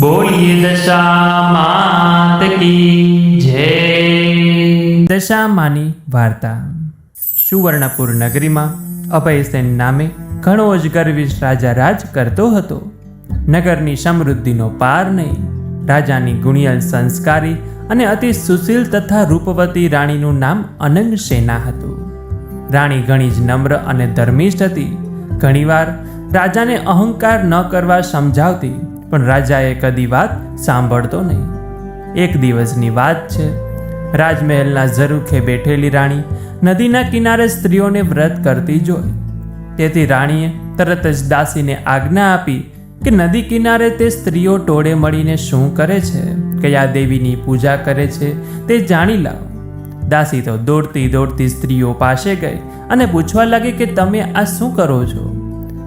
બોલીએ દશા માત કી જય। દશામાની વાર્તા। સુવર્ણપુર નગરીમાં અભયસેન નામે ઘણો જ ગર્વિષ્ઠ રાજા રાજ કરતો હતો। નગરની સમૃદ્ધિનો પાર નહીં। રાજાની ગુણિયલ, સંસ્કારી અને અતિ સુશીલ તથા રૂપવતી રાણીનું નામ અનંગસેના હતું। રાણી ઘણી જ નમ્ર અને ધર્મિષ્ઠ હતી। ઘણીવાર રાજાને અહંકાર ન કરવા સમજાવતી, પણ રાજાએ કદી વાત સાંભળતો નહીં। એક દિવસની વાત છે। રાજમહેલના ઝરૂખે બેઠેલી રાણી નદીના કિનારે સ્ત્રીઓને વ્રત કરતી જોઈ। તેથી રાણીએ તરત જ દાસીને આજ્ઞા આપી કે નદી કિનારે તે સ્ત્રીઓ ટોળે મળીને શું કરે છે, કયા દેવીની પૂજા કરે છે તે જાણી લાવ। દાસી તો દોડતી દોડતી સ્ત્રીઓ પાસે ગઈ અને પૂછવા લાગી કે તમે આ શું કરો છો?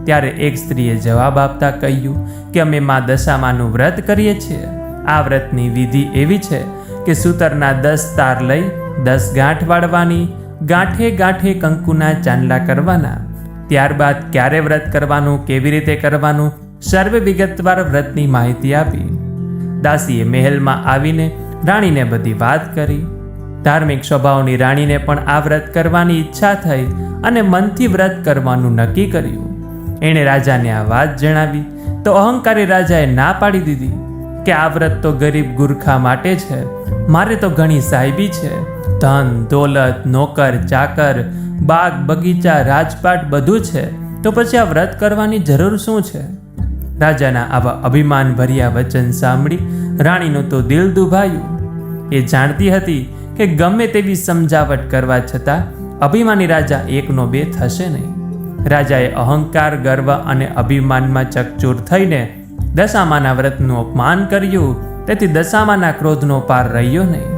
ત્યારે એક સ્ત્રીએ જવાબ આપતા કહ્યું કે અમે મા દશામાનું વ્રત કરીએ છીએ। આ વ્રતની વિધિ એવી છે કે સૂતરના 10 તાર લઈ 10 ગાંઠ વાળવાની, ગાંઠે ગાંઠે કંકુના ચાંદલા કરવાના। ત્યારબાદ ક્યારે વ્રત કરવાનું, કેવી રીતે કરવાનું, સર્વે વિગતવાર વ્રતની માહિતી આપી। દાસીએ મહેલમાં આવીને રાણીને બધી વાત કરી। ધાર્મિક સ્વભાવની રાણીને પણ આ વ્રત કરવાની ઈચ્છા થઈ અને મનથી વ્રત કરવાનું નક્કી કર્યું। એણે રાજાને આ વાત જણાવી તો અહંકારી રાજાએ ના પાડી દીધી કે આ વ્રત તો ગરીબ ગુરખા માટે છે, મારે તો ઘણી સાહેબી છે, ધન દોલત, નોકર ચાકર, બાગ બગીચા, રાજપાટ બધું છે, તો પછી આ વ્રત કરવાની જરૂર શું છે? રાજાના આવા અભિમાન ભર્યા વચન સાંભળી રાણીનું તો દિલ દુભાયું। એ જાણતી હતી કે ગમે તેવી સમજાવટ કરવા છતાં અભિમાની રાજા એકનો બે થશે નહીં। રાજાએ અહંકાર, ગર્વ અને અભિમાનમાં ચકચૂર થઈને દશામાના વ્રતનું અપમાન કર્યું। તેથી દશામાના ક્રોધનો પાર રહ્યો નહીં।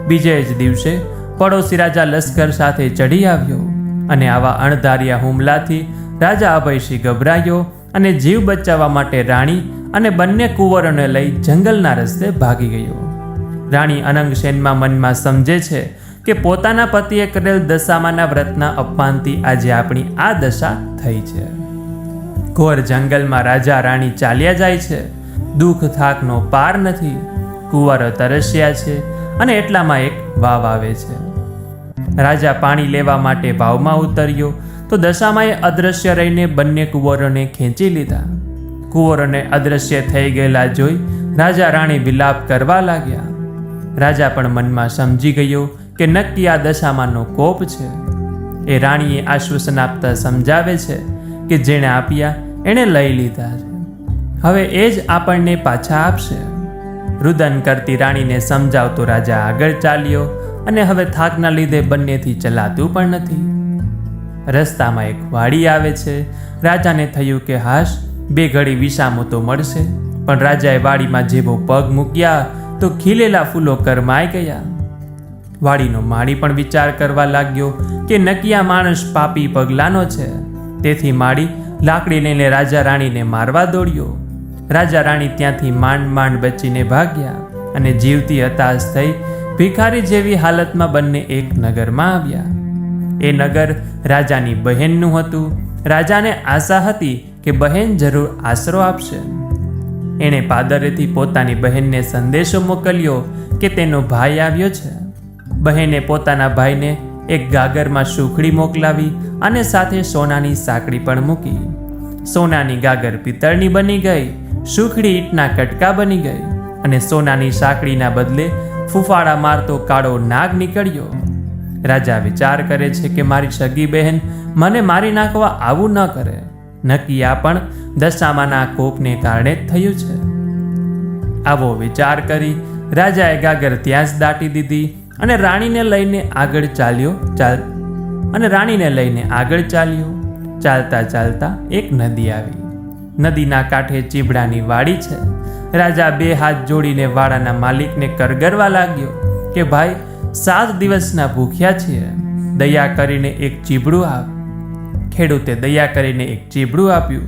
બીજે જ દિવસે પડોશી રાજા લશ્કર સાથે ચઢી આવ્યો અને આવા અણધાર્યા હુમલાથી રાજા અભયસિંહ ગભરાયો અને જીવ બચાવવા માટે રાણી અને બંને કુંવરોને લઈ જંગલના રસ્તે ભાગી ગયો। રાણી અનંગસેનમાં મનમાં સમજે છે કે પોતાના પતિએ કરેલ દશામાના વ્રતના અપમાનથી આજે આપણી આ દશા થઈ છે। ઘોર જંગલમાં રાજા રાણી ચાલ્યા જાય છે। દુઃખ થાકનો પાર નથી। કુંવરો તરસ્યા છે અને એટલામાં એક વાવ આવે છે। રાજા પાણી લેવા માટે વાવમાં ઉતર્યો તો દશામાએ અદૃશ્ય રહીને બંને કુંવરોને ખેંચી લીધા। કુંવરોને અદૃશ્ય થઈ ગયેલા જોઈ રાજા રાણી વિલાપ કરવા લાગ્યા। રાજા પણ મનમાં સમજી ગયો કે નક્કી આ દશામાનો કોપ છે। એ રાણીએ આશ્વાસન આપતા સમજાવે છે કે જેણે આપ્યા એણે લઈ લીધા છે, હવે એ જ આપણને પાછા આપશે। રુદન કરતી રાણીને સમજાવતો રાજા આગળ ચાલ્યો અને હવે થાકના લીધે બંનેથી ચલાતું પણ નથી। રસ્તામાં એક વાડી આવે છે। રાજાને થયું કે હાશ, બે ઘડી વિસામો તો મળશે, પણ રાજાએ વાડીમાં જેવો પગ મૂક્યા તો ખીલેલા ફૂલો કરમાઈ ગયા। વાડીનો માળી પણ વિચાર કરવા લાગ્યો કે નક્કી આ માણસ પાપી પગલાનો છે। તેથી માળી લાકડી લઈને રાજા રાણીને મારવા દોડ્યો। રાજા રાણી ત્યાંથી માંડ માંડ બચીને ભાગ્યા અને જીવતી હતાશ થઈ ભિખારી જેવી હાલતમાં બંને એક નગરમાં આવ્યા। એ નગર રાજાની બહેનનું હતું। રાજાને આશા હતી કે બહેન જરૂર આશરો આપશે। એણે પાદરેથી પોતાની બહેનને સંદેશો મોકલ્યો કે તેનો ભાઈ આવ્યો છે। બહેને પોતાના ભાઈને એક ગાગરમાં સુખડી મોકલાવી અને સાથે સોનાની સાંકળી પણ મૂકી। સોનાની ગાગર પિત્તળની બની ગઈ, સુખડી ઈંટના કટકા બની ગઈ અને સોનાની સાંકળીના બદલે ફૂફાડા મારતો કાળો નાગ નીકળ્યો। રાજા વિચાર કરે છે કે મારી સગી બહેન મને મારી નાખવા આવું ન કરે, નક્કી આ પણ દશામાના કોપને કારણે જ થયું છે। આવો વિચાર કરી રાજાએ ગાગર ત્યાં જ દાટી દીધી અને રાણીને લઈને આગળ ચાલ્યો। ચાલતા ચાલતા એક નદી આવી। નદીના કાંઠે ચીબડાની વાડી છે। રાજા બે હાથ જોડીને વાડાના માલિકને કરગરવા લાગ્યો કે ભાઈ, 7 દિવસના ભૂખ્યા છીએ, દયા કરીને એક ચીબડું આપ। ખેડૂતે દયા કરીને એક ચીબડું આપ્યું।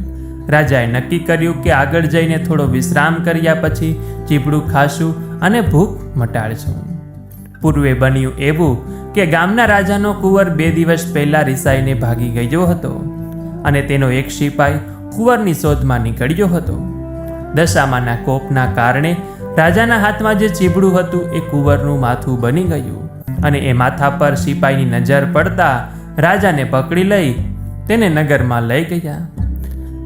રાજાએ નક્કી કર્યું કે આગળ જઈને થોડો વિશ્રામ કર્યા પછી ચીબડું ખાશું અને ભૂખ મટાડશું। પૂર્વે બન્યું એવું કે ગામના રાજાનો કુંવર 2 દિવસ પહેલા રિસાઈને ભાગી ગયો હતો અને તેનો એક સિપાઈ કુંવરની શોધમાં નીકળ્યો હતો। દશામાના કોપના કારણે રાજાના હાથમાં જે ચીબડું હતું એ કુંવરનું માથું બની ગયું અને એ માથા પર સિપાહીની નજર પડતા રાજાને પકડી લઈ તેને નગરમાં લઈ ગયા.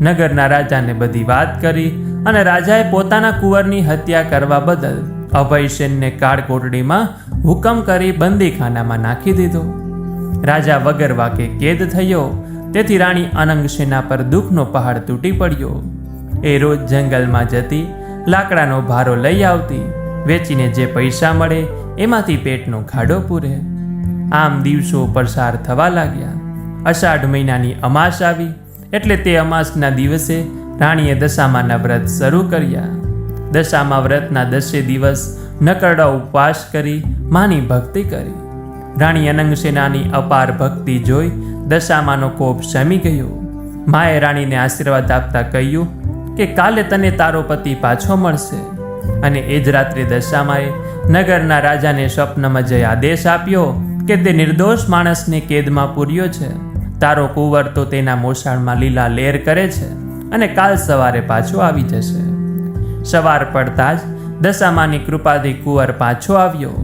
નગરના રાજાને બધી વાત કરી અને રાજાએ પોતાના કુંવરની હત્યા કરવા બદલ અભયસેનને કાળકોટડીમાં હુકમ કરી બંદીખાનામાં નાખી દીધો. રાજા વગર વાકે કેદ થયો, તેથી રાણી અનંગસેના પર દુઃખનો પહાડ તૂટી પડ્યો. એ રોજ જંગલમાં જતી, લાકડાનો ભારો લઈ આવતી, વેચીને જે પૈસા મળે એમાંથી પેટનો ખાડો પૂરે. આમ દિવસો પસાર થવા લાગ્યા. અષાઢ મહિનાની અમાસ આવી એટલે તે અમાસના દિવસે રાણીએ દશામાના વ્રત શરૂ કર્યા. દશામા વ્રતના 10 દિવસ નકરડા ઉપવાસ કરી માની ભક્તિ કરી. રાણી અનંગસેનાની અપાર ભક્તિ જોઈ દશામાનો કોપ શમી ગયો. માએ રાણીને આશીર્વાદ આપતા કહ્યું કે કાલે તને તારો પતિ પાછો મળશે. અને એ જ રાત્રે દશામાએ નગરના રાજાને સ્વપ્નમાં જઈ આદેશ આપ્યો કે તે નિર્દોષ માણસને કેદમાં પૂર્યો છે. તારો કુંવર તો તેના મોસાળમાં લીલા લેર કરે છે અને કાલ સવારે પાછો આવી જશે. સવાર પડતા જ દશામાની કૃપાથી કુંવર પાછો આવ્યો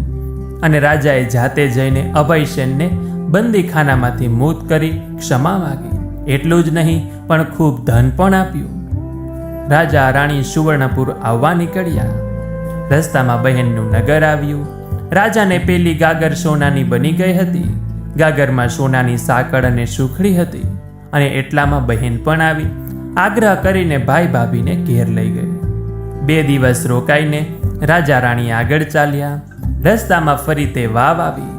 અને રાજાએ જાતે જઈને અભયસેનને બંદીખાનામાંથી મુક્ત કરી ક્ષમા માગી. એટલું જ નહીં પણ ખૂબ ધન પણ આપ્યું. રાજા રાણી સુવર્ણપુર આવવા નીકળ્યા. રસ્તામાં બહેનનું નગર આવ્યું. રાજાને પેલી ગાગર સોનાની બની ગઈ હતી. ગાગરમાં સોનાની સાંકળ અને સુખડી હતી અને એટલામાં બહેન પણ આવી આગ્રહ કરીને ભાઈ ભાભીને ઘેર લઈ ગઈ. 2 દિવસ રોકાઈને રાજા રાણી આગળ ચાલ્યા. રસ્તામાં ફરી તે વાવ આવી.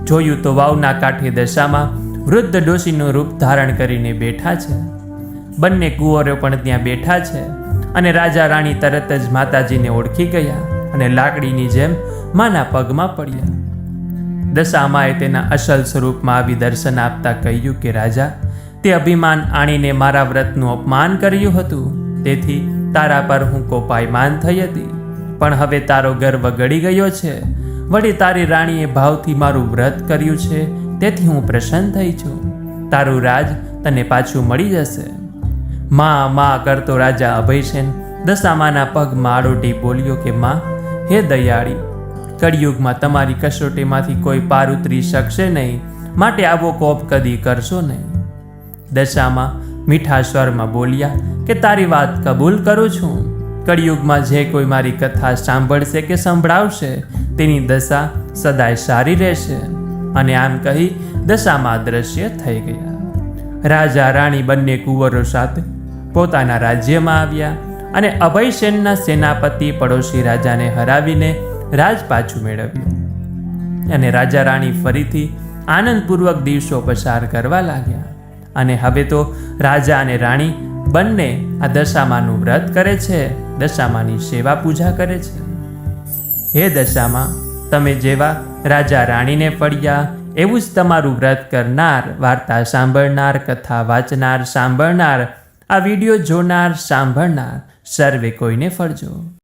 જોયું તો વાવના કાંઠે દશામાં વૃદ્ધ ડોશીનું રૂપ ધારણ કરીને બેઠા છે. બંને કુંવરો પણ ત્યાં બેઠા છે અને રાજા રાણી તરત જ માતાજીને ઓળખી ગયા અને લાકડીની જેમ માના પગમાં પડ્યા. દશામાએ તેના અસલ સ્વરૂપમાં આવી દર્શન આપતા કહ્યું કે રાજા, તે અભિમાન આણીને મારા વ્રતનું અપમાન કર્યું હતું, તેથી તારા પર હું કોપાયમાન થઈ હતી. પણ હવે તારો ગર્વ ગળી ગયો છે. વળી તારી રાણીએ ભાવથી મારું વ્રત કર્યું છે, તેથી હું પ્રસન્ન થઈ છું. તારું રાજ તને પાછું મળી જશે. માં કરતો રાજા અભયસેન દશામાના પગમાં આડોટી બોલ્યો કે માં, હે દયાળી, કળિયુગમાં તમારી કસોટીમાંથી કોઈ પાર ઉતરી શકશે નહીં, માટે આવો કોપ કદી કરશો નહીં. દશામાં મીઠા સ્વરમાં બોલ્યા કે તારી વાત કબૂલ કરું છું. કળિયુગમાં જે કોઈ મારી કથા સાંભળશે કે સંભળાવશે તેની દશા સદાય સારી રહેશે. અને આમ કહી દશામાં દ્રશ્ય થઈ ગયા. રાજા રાણી બંને કુંવરો સાથે પોતાના રાજ્યમાં આવ્યા અને અભયસેનના સેનાપતિ પડોશી રાજાને હરાવીને રાજ પાછું મેળવ્યું. અને રાજા રાણી ફરીથી આનંદપૂર્વક દિવસો પસાર કરવા લાગ્યા. અને હવે તો રાજા અને રાણી બંને આ દશામાનું વ્રત કરે છે, દશામાની સેવા પૂજા કરે છે. હે દશામાં, તમે જેવા રાજા રાણીને ફળ્યા એવું જ તમારું વ્રત કરનાર, વાર્તા સાંભળનાર, કથા વાંચનાર, સાંભળનાર, આ વિડીયો જોનાર, સાંભળનાર સર્વે કોઈને ફળજો.